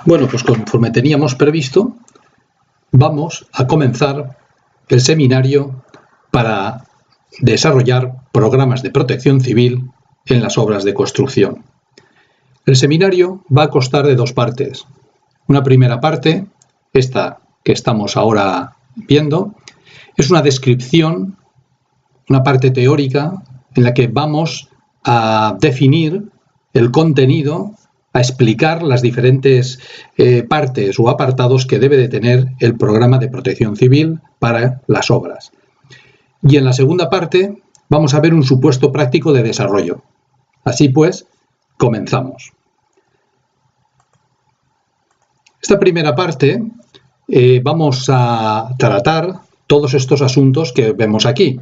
Bueno, pues conforme teníamos previsto, vamos a comenzar el seminario para desarrollar programas de protección civil en las obras de construcción. El seminario va a constar de dos partes. Una primera parte, esta que estamos ahora viendo, es una descripción, una parte teórica en la que vamos a definir el contenido, a explicar las diferentes partes o apartados que debe de tener el programa de protección civil para las obras. Y en la segunda parte vamos a ver un supuesto práctico de desarrollo. Así pues, comenzamos. Esta primera parte vamos a tratar todos estos asuntos que vemos aquí,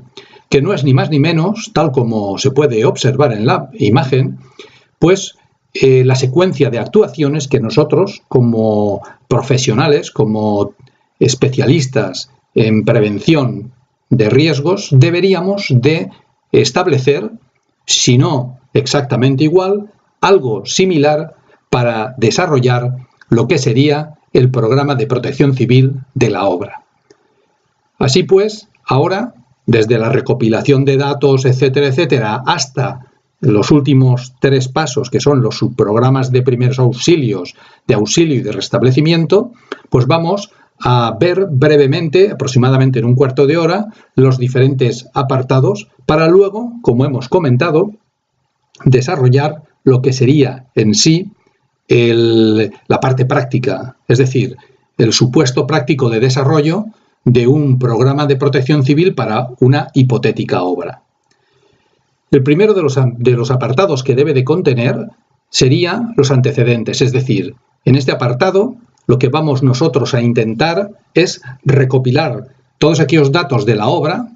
que no es ni más ni menos, tal como se puede observar en la imagen, pues la secuencia de actuaciones que nosotros, como profesionales, como especialistas en prevención de riesgos, deberíamos de establecer, si no exactamente igual, algo similar para desarrollar lo que sería el programa de protección civil de la obra. Así pues, ahora, desde la recopilación de datos, etcétera, hasta los últimos tres pasos, que son los subprogramas de primeros auxilios, de auxilio y de restablecimiento, pues vamos a ver brevemente, aproximadamente en un cuarto de hora, los diferentes apartados para luego, como hemos comentado, desarrollar lo que sería en sí la parte práctica, es decir, el supuesto práctico de desarrollo de un programa de protección civil para una hipotética obra. El primero de los apartados que debe de contener sería los antecedentes, es decir, en este apartado lo que vamos nosotros a intentar es recopilar todos aquellos datos de la obra,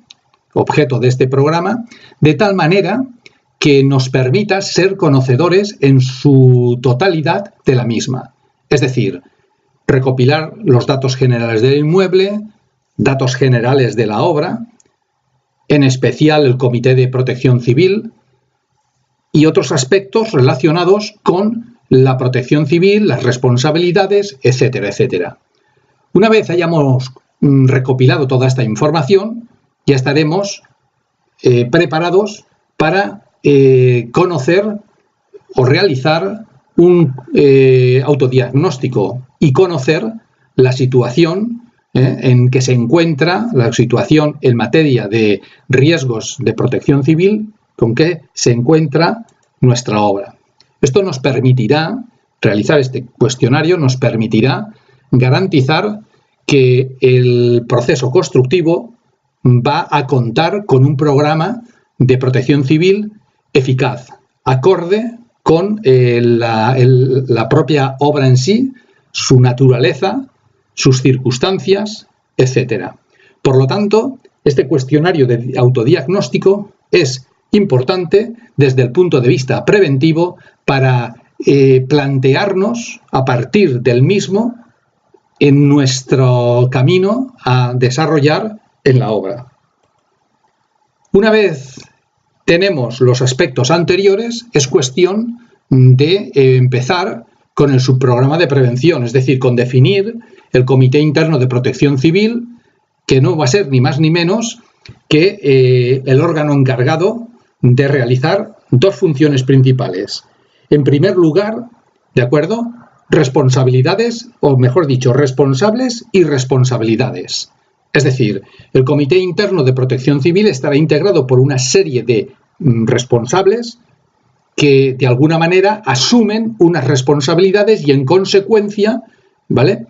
objeto de este programa, de tal manera que nos permita ser conocedores en su totalidad de la misma. Es decir, recopilar los datos generales del inmueble, datos generales de la obra, en especial el Comité de Protección Civil y otros aspectos relacionados con la protección civil, las responsabilidades, etcétera. Una vez hayamos recopilado toda esta información, ya estaremos preparados para conocer o realizar un autodiagnóstico y conocer la situación en que se encuentra, la situación en materia de riesgos de protección civil con que se encuentra nuestra obra. Esto nos permitirá, realizar este cuestionario, nos permitirá garantizar que el proceso constructivo va a contar con un programa de protección civil eficaz, acorde con la propia obra en sí, su naturaleza, sus circunstancias, etc. Por lo tanto, este cuestionario de autodiagnóstico es importante desde el punto de vista preventivo para plantearnos a partir del mismo en nuestro camino a desarrollar en la obra. Una vez tenemos los aspectos anteriores, es cuestión de empezar con el subprograma de prevención, es decir, con definir el Comité Interno de Protección Civil, que no va a ser ni más ni menos que el órgano encargado de realizar dos funciones principales. En primer lugar, ¿de acuerdo?, responsabilidades, o mejor dicho, responsables y responsabilidades. Es decir, el Comité Interno de Protección Civil estará integrado por una serie de responsables que de alguna manera asumen unas responsabilidades y en consecuencia, ¿vale?,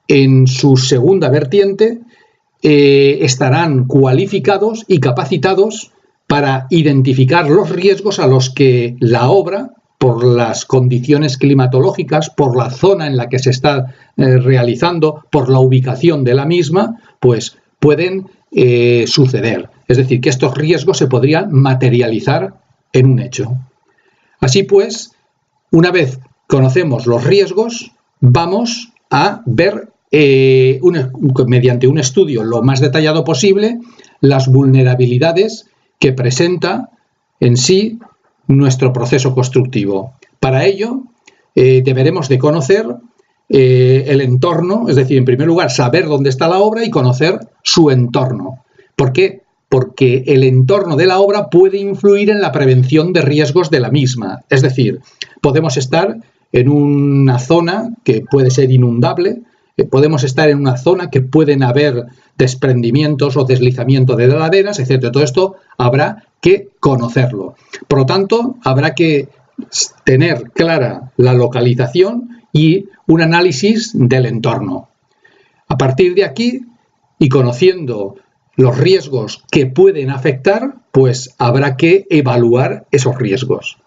en su segunda vertiente estarán cualificados y capacitados para identificar los riesgos a los que la obra, por las condiciones climatológicas, por la zona en la que se está realizando, por la ubicación de la misma, pues pueden suceder. Es decir, que estos riesgos se podrían materializar en un hecho. Así pues, una vez conocemos los riesgos, vamos a ver mediante un estudio lo más detallado posible las vulnerabilidades que presenta en sí nuestro proceso constructivo. Para ello, deberemos de conocer el entorno, es decir, en primer lugar, saber dónde está la obra y conocer su entorno. ¿Por qué? Porque el entorno de la obra puede influir en la prevención de riesgos de la misma. Es decir, podemos estar en una zona que puede ser inundable, podemos estar en una zona que pueden haber desprendimientos o deslizamiento de laderas, etc. Todo esto habrá que conocerlo. Por lo tanto, habrá que tener clara la localización y un análisis del entorno. A partir de aquí, y conociendo los riesgos que pueden afectar, pues habrá que evaluar esos riesgos.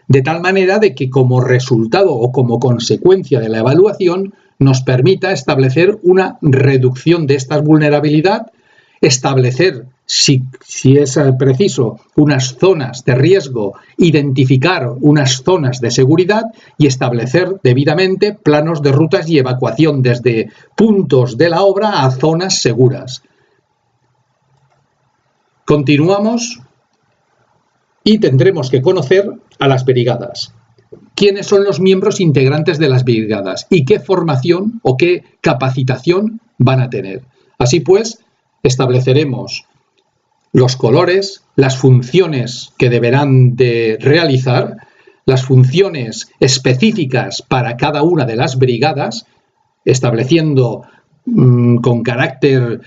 De tal manera de que como resultado o como consecuencia de la evaluación nos permita establecer una reducción de esta vulnerabilidad, establecer, si es preciso, unas zonas de riesgo, identificar unas zonas de seguridad y establecer debidamente planos de rutas y evacuación desde puntos de la obra a zonas seguras. Continuamos y tendremos que conocer a las brigadas. ¿Quiénes son los miembros integrantes de las brigadas y qué formación o qué capacitación van a tener? Así pues, estableceremos los colores, las funciones que deberán de realizar, las funciones específicas para cada una de las brigadas, estableciendo con carácter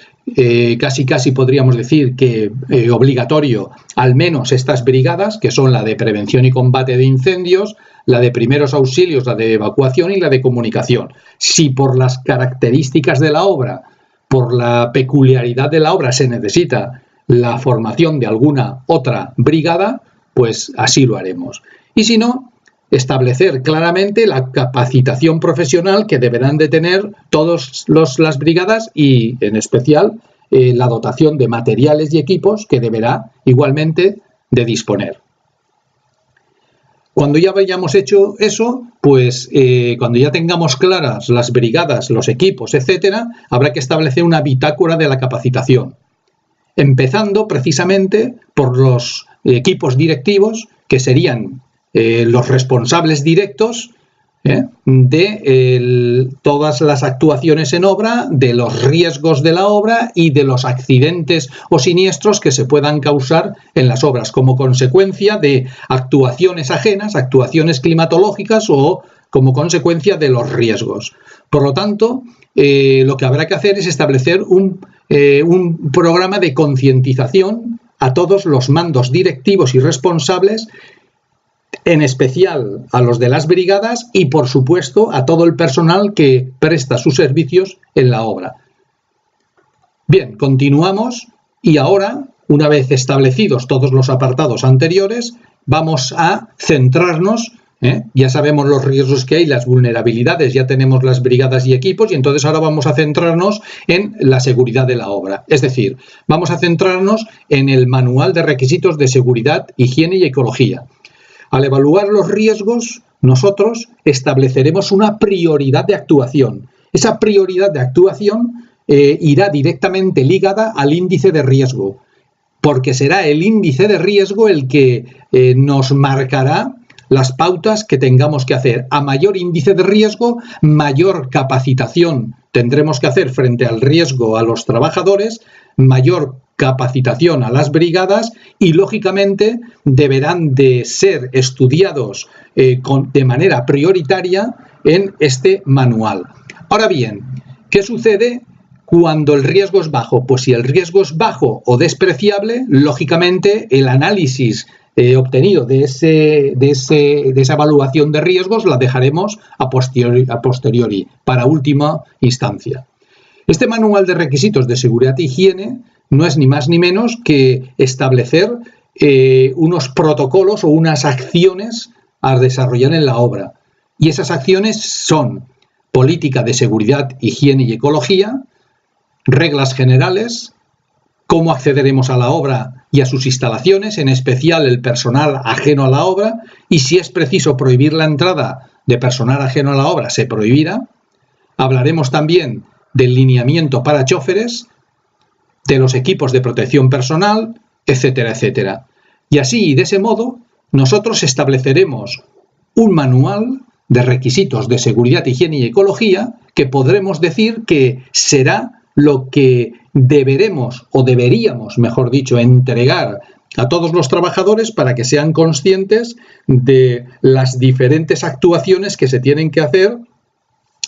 casi podríamos decir que obligatorio al menos estas brigadas, que son la de prevención y combate de incendios, la de primeros auxilios, la de evacuación y la de comunicación. Si por las características de la obra, por la peculiaridad de la obra se necesita la formación de alguna otra brigada, pues así lo haremos. Y si no, establecer claramente la capacitación profesional que deberán de tener todas las brigadas y, en especial, la dotación de materiales y equipos que deberá igualmente de disponer. Cuando ya hayamos hecho eso, pues cuando ya tengamos claras las brigadas, los equipos, etcétera, habrá que establecer una bitácora de la capacitación, empezando precisamente por los equipos directivos, que serían los responsables directos de todas las actuaciones en obra, de los riesgos de la obra y de los accidentes o siniestros que se puedan causar en las obras como consecuencia de actuaciones ajenas, actuaciones climatológicas o como consecuencia de los riesgos. Por lo tanto, lo que habrá que hacer es establecer un programa de concientización a todos los mandos directivos y responsables, en especial a los de las brigadas y, por supuesto, a todo el personal que presta sus servicios en la obra. Bien, continuamos y ahora, una vez establecidos todos los apartados anteriores, vamos a centrarnos, ya sabemos los riesgos que hay, las vulnerabilidades, ya tenemos las brigadas y equipos y entonces ahora vamos a centrarnos en la seguridad de la obra. Es decir, vamos a centrarnos en el manual de requisitos de seguridad, higiene y ecología. Al evaluar los riesgos, nosotros estableceremos una prioridad de actuación. Esa prioridad de actuación irá directamente ligada al índice de riesgo, porque será el índice de riesgo el que nos marcará las pautas que tengamos que hacer. A mayor índice de riesgo, mayor capacitación tendremos que hacer frente al riesgo a los trabajadores, mayor capacitación a las brigadas y, lógicamente, deberán de ser estudiados de manera prioritaria en este manual. Ahora bien, ¿qué sucede cuando el riesgo es bajo? Pues si el riesgo es bajo o despreciable, lógicamente el análisis obtenido de esa evaluación de riesgos la dejaremos a posteriori, para última instancia. Este manual de requisitos de seguridad e higiene no es ni más ni menos que establecer unos protocolos o unas acciones a desarrollar en la obra. Y esas acciones son política de seguridad, higiene y ecología, reglas generales, cómo accederemos a la obra y a sus instalaciones, en especial el personal ajeno a la obra, y si es preciso prohibir la entrada de personal ajeno a la obra, se prohibirá. Hablaremos también del lineamiento para choferes, de los equipos de protección personal, etcétera, etcétera. Y así, de ese modo, nosotros estableceremos un manual de requisitos de seguridad, higiene y ecología que podremos decir que será lo que deberíamos, mejor dicho, entregar a todos los trabajadores para que sean conscientes de las diferentes actuaciones que se tienen que hacer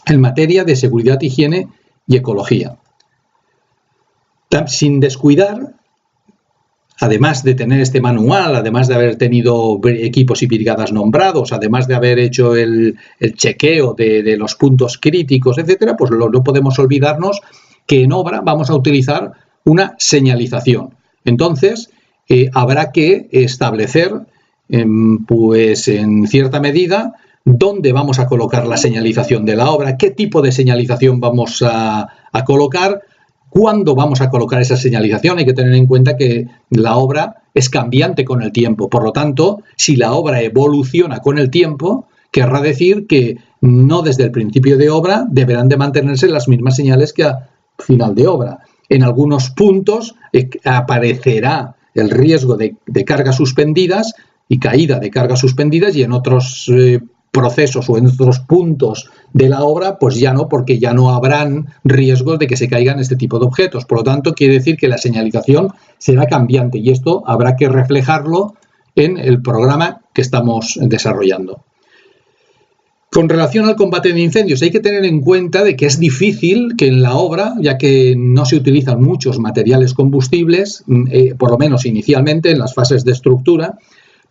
en materia de seguridad, higiene y ecología. Sin descuidar, además de tener este manual, además de haber tenido equipos y brigadas nombrados, además de haber hecho el chequeo de los puntos críticos, etcétera, pues no podemos olvidarnos que en obra vamos a utilizar una señalización. Entonces, habrá que establecer, pues en cierta medida, dónde vamos a colocar la señalización de la obra, qué tipo de señalización vamos a colocar, cuándo vamos a colocar esa señalización. Hay que tener en cuenta que la obra es cambiante con el tiempo. Por lo tanto, si la obra evoluciona con el tiempo, querrá decir que no desde el principio de obra deberán de mantenerse las mismas señales que a final de obra. En algunos puntos aparecerá el riesgo de cargas suspendidas y caída de cargas suspendidas, y en otros procesos o en otros puntos de la obra, pues ya no, porque ya no habrán riesgos de que se caigan este tipo de objetos. Por lo tanto, quiere decir que la señalización será cambiante y esto habrá que reflejarlo en el programa que estamos desarrollando. Con relación al combate de incendios, hay que tener en cuenta de que es difícil que en la obra, ya que no se utilizan muchos materiales combustibles, por lo menos inicialmente en las fases de estructura,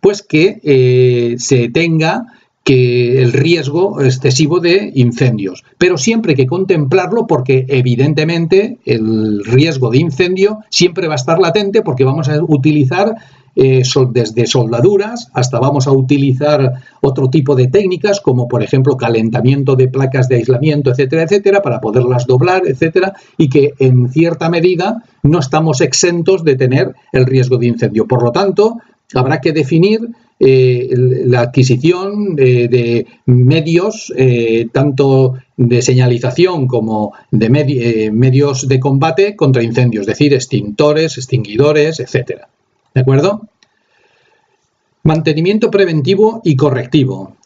pues que se tenga el riesgo excesivo de incendios. Pero siempre hay que contemplarlo porque evidentemente el riesgo de incendio siempre va a estar latente, porque vamos a utilizar desde soldaduras hasta vamos a utilizar otro tipo de técnicas como por ejemplo calentamiento de placas de aislamiento, etcétera, etcétera, para poderlas doblar, etcétera, y que en cierta medida no estamos exentos de tener el riesgo de incendio. Por lo tanto, habrá que definir la adquisición de medios, tanto de señalización como de medios de combate contra incendios, es decir, extintores, extinguidores, etcétera. ¿De acuerdo? Mantenimiento preventivo y correctivo.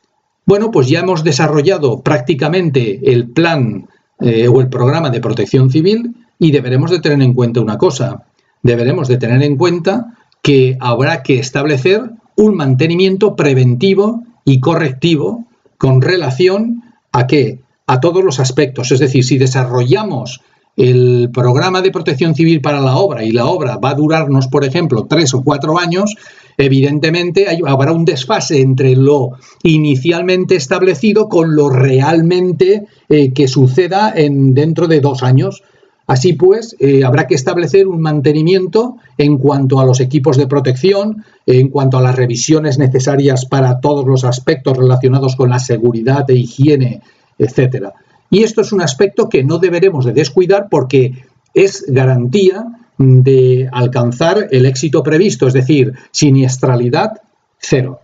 Bueno, pues ya hemos desarrollado prácticamente el plan o el programa de protección civil y deberemos de tener en cuenta una cosa. Deberemos de tener en cuenta que habrá que establecer un mantenimiento preventivo y correctivo con relación a ¿qué? A todos los aspectos. Es decir, si desarrollamos el programa de protección civil para la obra y la obra va a durarnos, por ejemplo, 3 o 4 años, evidentemente habrá un desfase entre lo inicialmente establecido con lo realmente que suceda dentro de 2 años. Así pues, habrá que establecer un mantenimiento en cuanto a los equipos de protección, en cuanto a las revisiones necesarias para todos los aspectos relacionados con la seguridad e higiene, etcétera. Y esto es un aspecto que no deberemos de descuidar porque es garantía de alcanzar el éxito previsto, es decir, siniestralidad cero.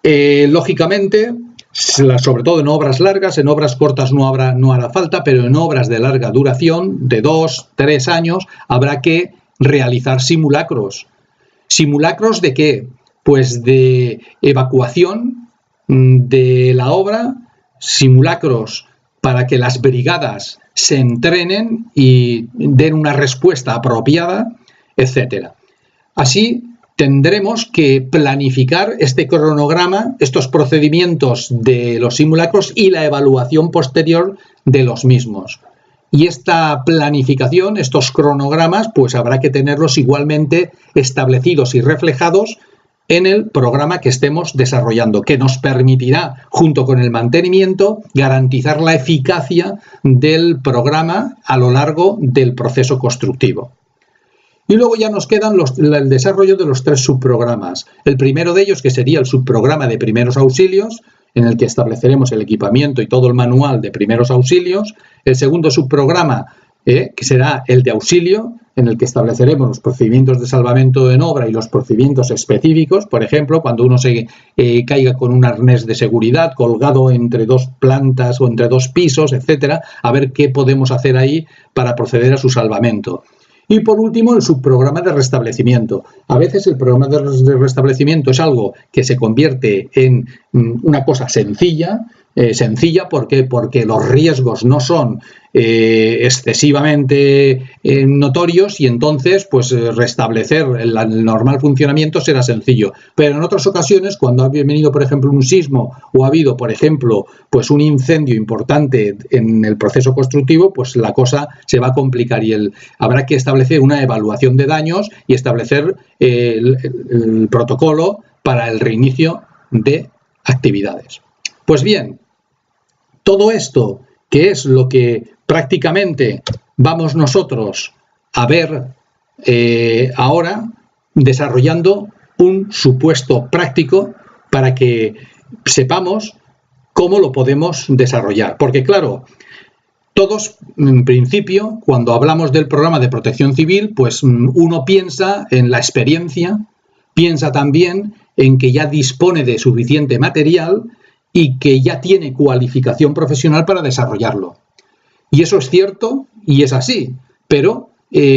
Lógicamente, sobre todo en obras largas, en obras cortas no hará falta, pero en obras de larga duración, de 2, 3 años, habrá que realizar simulacros. ¿Simulacros de qué? Pues de evacuación de la obra, simulacros para que las brigadas se entrenen y den una respuesta apropiada, etcétera. Así tendremos que planificar este cronograma, estos procedimientos de los simulacros y la evaluación posterior de los mismos. Y esta planificación, estos cronogramas, pues habrá que tenerlos igualmente establecidos y reflejados en el programa que estemos desarrollando, que nos permitirá, junto con el mantenimiento, garantizar la eficacia del programa a lo largo del proceso constructivo. Y luego ya nos quedan el desarrollo de los 3 subprogramas. El primero de ellos, que sería el subprograma de primeros auxilios, en el que estableceremos el equipamiento y todo el manual de primeros auxilios. El segundo subprograma, que será el de auxilio, en el que estableceremos los procedimientos de salvamento en obra y los procedimientos específicos. Por ejemplo, cuando uno se caiga con un arnés de seguridad colgado entre 2 plantas o entre 2 pisos, etcétera, a ver qué podemos hacer ahí para proceder a su salvamento. Y por último, el subprograma de restablecimiento. A veces el programa de restablecimiento es algo que se convierte en una cosa sencilla. ¿Por qué? Porque los riesgos no son excesivamente notorios y entonces pues restablecer el normal funcionamiento será sencillo. Pero en otras ocasiones, cuando ha venido por ejemplo un sismo o ha habido por ejemplo pues un incendio importante en el proceso constructivo, pues la cosa se va a complicar y habrá que establecer una evaluación de daños y establecer el protocolo para el reinicio de actividades. Pues bien, todo esto, que es lo que prácticamente vamos nosotros a ver ahora, desarrollando un supuesto práctico para que sepamos cómo lo podemos desarrollar. Porque claro, todos, en principio, cuando hablamos del programa de protección civil, pues uno piensa en la experiencia, piensa también en que ya dispone de suficiente material y que ya tiene cualificación profesional para desarrollarlo. Y eso es cierto y es así, pero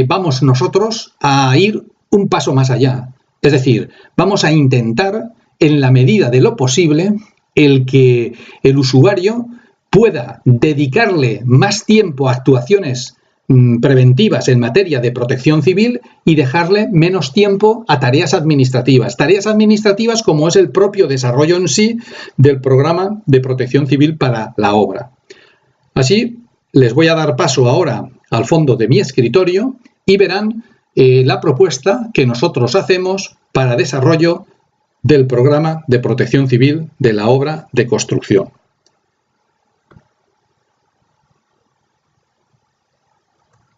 vamos nosotros a ir un paso más allá. Es decir, vamos a intentar, en la medida de lo posible, el que el usuario pueda dedicarle más tiempo a actuaciones preventivas en materia de protección civil y dejarle menos tiempo a tareas administrativas. Tareas administrativas como es el propio desarrollo en sí del programa de protección civil para la obra. Así, les voy a dar paso ahora al fondo de mi escritorio y verán la propuesta que nosotros hacemos para desarrollo del programa de protección civil de la obra de construcción.